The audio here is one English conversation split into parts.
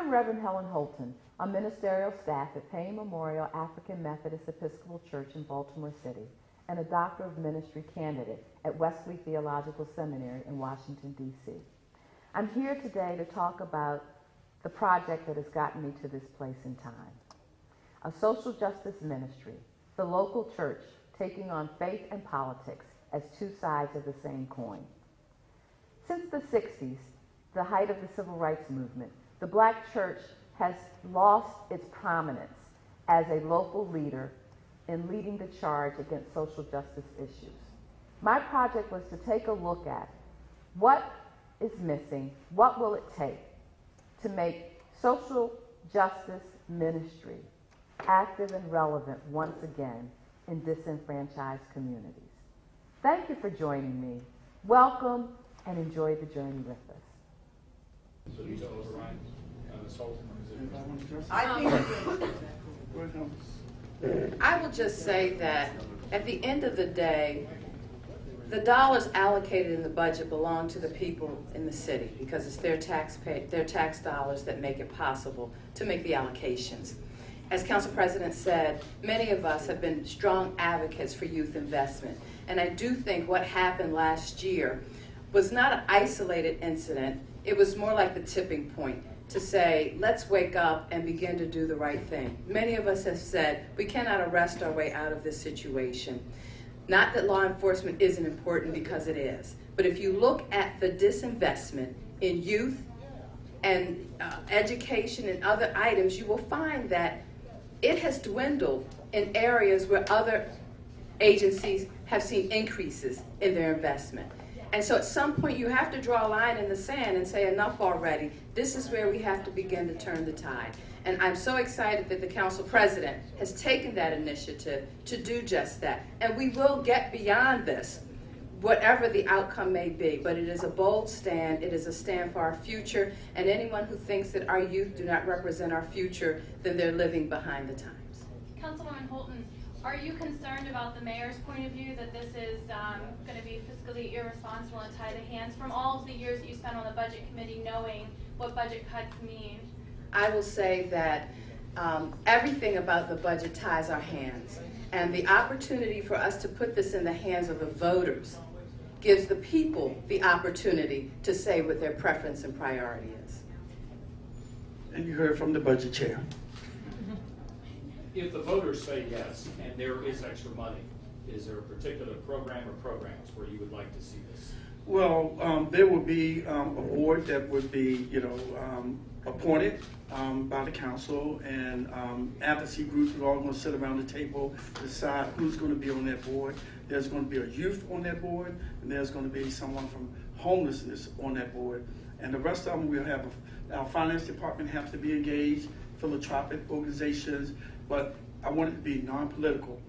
I'm Reverend Helen Holton, a ministerial staff at Payne Memorial African Methodist Episcopal Church in Baltimore City, and a Doctor of Ministry candidate at Wesley Theological Seminary in Washington, D.C. I'm here today to talk about the project that has gotten me to this place in time. A social justice ministry, the local church taking on faith and politics as two sides of the same coin. Since the 60s, the height of the civil rights movement, the Black church has lost its prominence as a local leader in leading the charge against social justice issues. My project was to take a look at what is missing, what will it take to make social justice ministry active and relevant once again in disenfranchised communities. Thank you for joining me. Welcome and enjoy the journey with us. So these are override, Ms. Holton, I will just say that at the end of the day, the dollars allocated in the budget belong to the people in the city because it's their tax dollars that make it possible to make the allocations. As Council President said, many of us have been strong advocates for youth investment. And I do think what happened last year was not an isolated incident. It was more like the tipping point to say, let's wake up and begin to do the right thing. Many of us have said, we cannot arrest our way out of this situation. Not that law enforcement isn't important, because it is. But if you look at the disinvestment in youth and education and other items, you will find that it has dwindled in areas where other agencies have seen increases in their investment. And so at some point you have to draw a line in the sand and say, enough already. This is where we have to begin to turn the tide. And I'm so excited that the Council President has taken that initiative to do just that. And we will get beyond this, whatever the outcome may be. But it is a bold stand. It is a stand for our future. And anyone who thinks that our youth do not represent our future, then they're living behind the times. Councilwoman Holton, are you concerned about the mayor's point of view that this is going to be fiscally irresponsible and tie the hands from all of the years that you spent on the budget committee knowing what budget cuts mean? I will say that everything about the budget ties our hands. And the opportunity for us to put this in the hands of the voters gives the people the opportunity to say what their preference and priority is. And you heard from the budget chair. If the voters say yes, and there is extra money, is there a particular program or programs where you would like to see this? Well, there will be a board that would be, appointed by the council, and advocacy groups are all going to sit around the table, decide who's going to be on that board. There's going to be a youth on that board, and there's going to be someone from homelessness on that board. And the rest of them, we'll have our finance department have to be engaged, philanthropic organizations, but I want it to be non-political.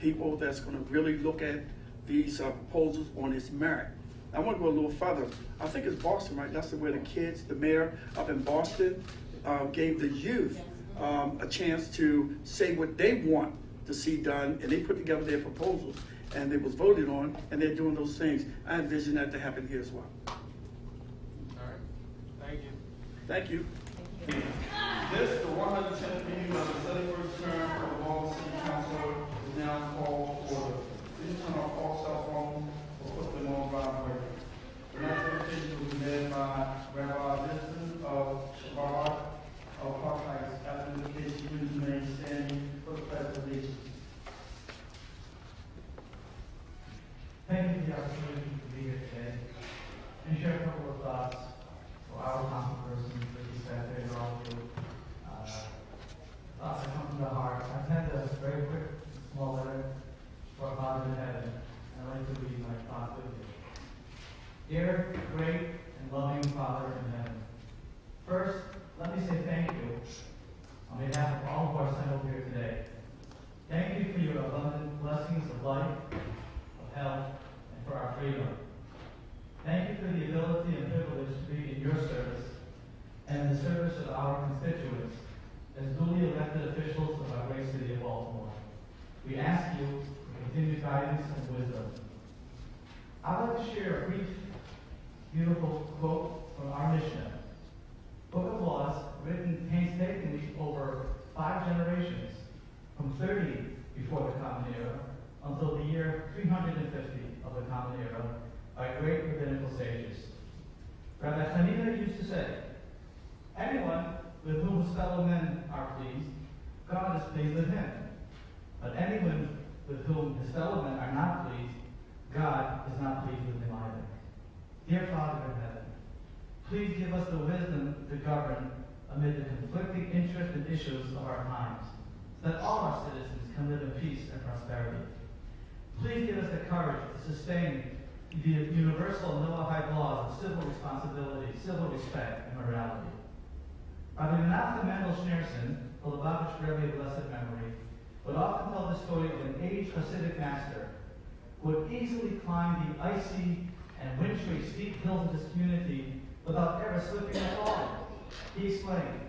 People that's going to really look at these proposals on its merit. I want to go a little further. I think it's Boston, right? That's where the kids, the mayor up in Boston, gave the youth a chance to say what they want to see done, and they put together their proposals, and it was voted on, and they're doing those things. I envision that to happen here as well. All right. Thank you. Thank you. This, the 110th meeting of the 31st term of the Baltimore City Council is now called to order. Please turn off all cell phones or put them on vibrate. The next invitation will be led by Rabbi Vincent of Shabbat of Park Heights. After the invitation, please remain standing for the pledge of allegiance. Thank you for the opportunity to be here today and share a couple of thoughts for our council persons that we sat there and all through. Thoughts that come from the heart. I sent a very quick, small letter to our Father in heaven, and I'd like to read my thoughts with you. Dear, great, and loving Father in heaven, first, let me say thank you on behalf of all who are assembled here today. Thank you for your abundant blessings of life, of health, and for our freedom. Thank you for the ability and privilege to be in your service and in the service of our constituents as duly elected officials of our great city of Baltimore. We ask you for continued guidance and wisdom. I'd like to share a brief, beautiful quote from our Mishnah, Book of Laws, written generations, from 30 before the Common Era until the year 350 of the Common Era, by great rabbinical sages. Rabbi Hanina used to say, anyone with whom his fellow men are pleased, God is pleased with him. But anyone with whom his fellow men are not pleased, God is not pleased with him either. Dear Father in heaven, please give us the wisdom to govern amid the conflicting interests and issues of our times, so that all our citizens can live in peace and prosperity. Please give us the courage to sustain the universal Noahide laws of civil responsibility, civil respect, and morality. Rabbi Menachem Mendel Schneerson, the Lubavitch Rebbe of blessed memory, would often tell the story of an aged Hasidic master who would easily climb the icy and wintry steep hills of his community without ever slipping or falling. He explained,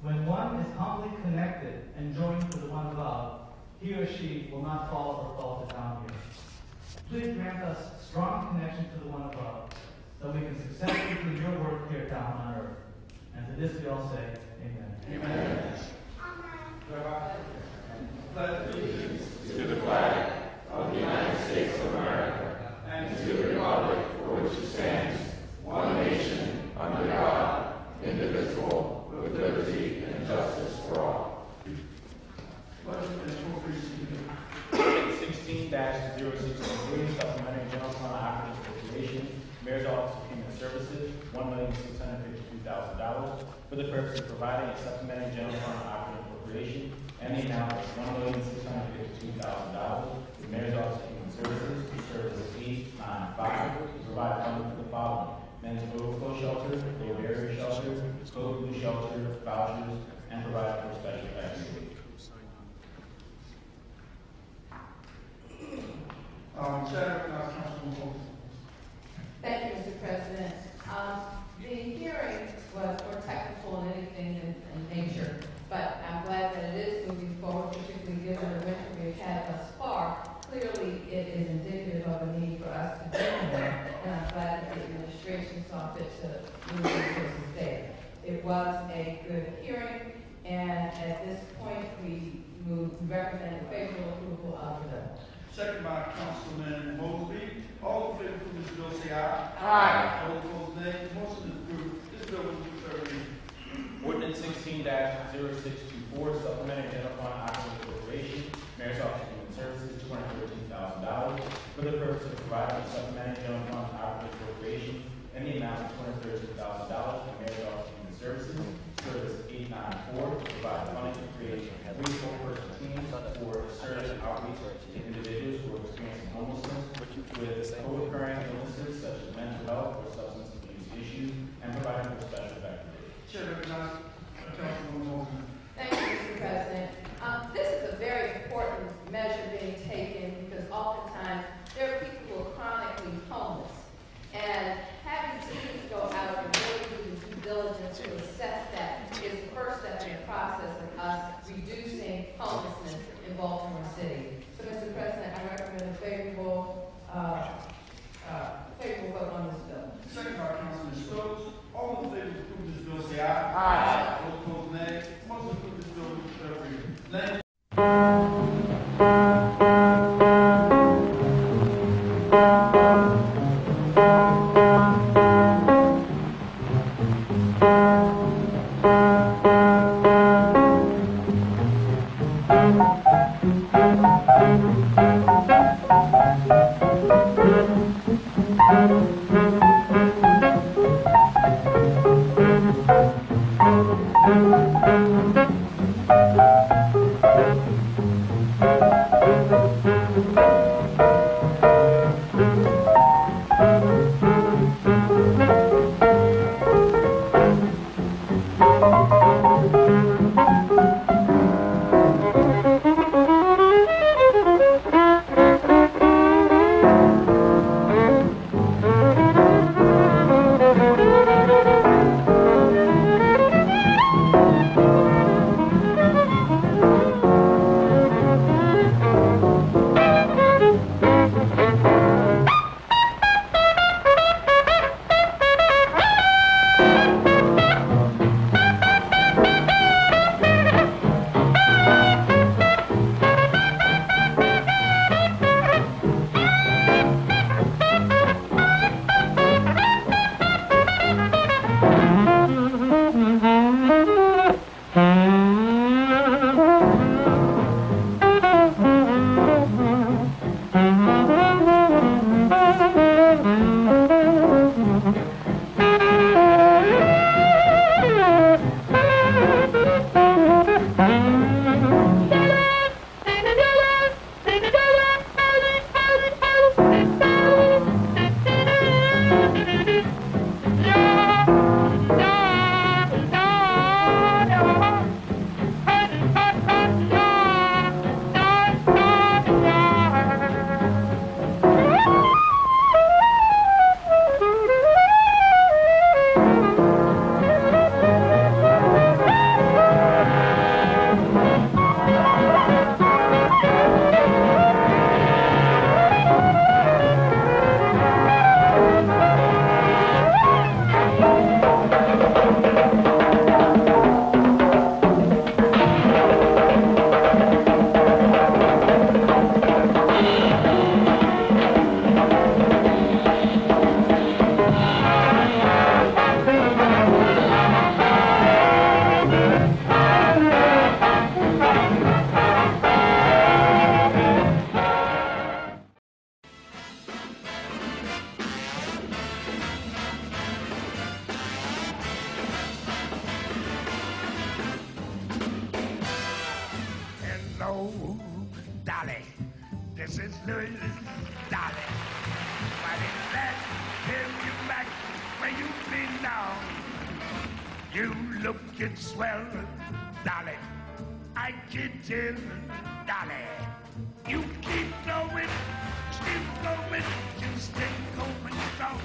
when one is humbly connected and joined to the one above, he or she will not fall or falter down here. Please grant us strong connection to the one above, so we can successfully do your work here down on earth. And to this we all say, amen. Amen. Pledge allegiance to the flag of the United States of America and to the republic for which it stands, one nation, under God, indivisible, with liberty and justice for all. Pledge and appropriation. 16-0603, supplementary general fund operating appropriation, Mayor's Office of Human Services, $1,652,000 for the purpose of providing a supplementary general fund operating appropriation and the amount of $1,652,000 to the Mayor's Office of Human Services to Service 895 to provide funding for the following: men's overflow shelter, low barrier shelter, code blue shelter, vouchers, and provide for special activity. Thank you, Mr. President. The hearing was more technical than anything in nature, but I'm glad that it is moving forward, particularly given the winter we've had thus far. Clearly, it is indicative of a need for us to do more, and I'm glad that the administration saw fit to move resources there. It was a good hearing, and at this point, we recommend favorable approval of the bill. Second by Councilman Mosby. All in favor of this bill say aye. Aye. All opposed, nay. Motion is approved. This bill will be third reading. Ordinance 16-0624, supplementary general fund operating appropriation, Mayor's Office of Human Services, $213,000 for the purpose of providing a supplementary general fund operating appropriation in the amount of $213,000 for Mayor's Office of Human Services, Service 894, to provide funding to create 3 full-person teams for service outreach to individuals who are experiencing homelessness with co-occurring illnesses such as mental health or substance abuse issues, and providing for special effectiveness. Chair recognizes Councilwoman Mosby. Thank you, Mr. President. This is a very important measure being taken because oftentimes there are people who are chronically homeless. And having teams go out and really do the due diligence to assess that is the first step in the process of us reducing homelessness in Baltimore City. So, Mr. President, I recommend a favorable vote on this bill. Second by Councilman Stokes. All in favor of approving this bill say aye. Aye. All opposed, nay. Motion to approve this bill will be third reading. Nay. good, Dolly. Why didn't that give you back where you belong? You lookin' swell, Dolly. I can tell, Dolly. You keep going, just keep going strong.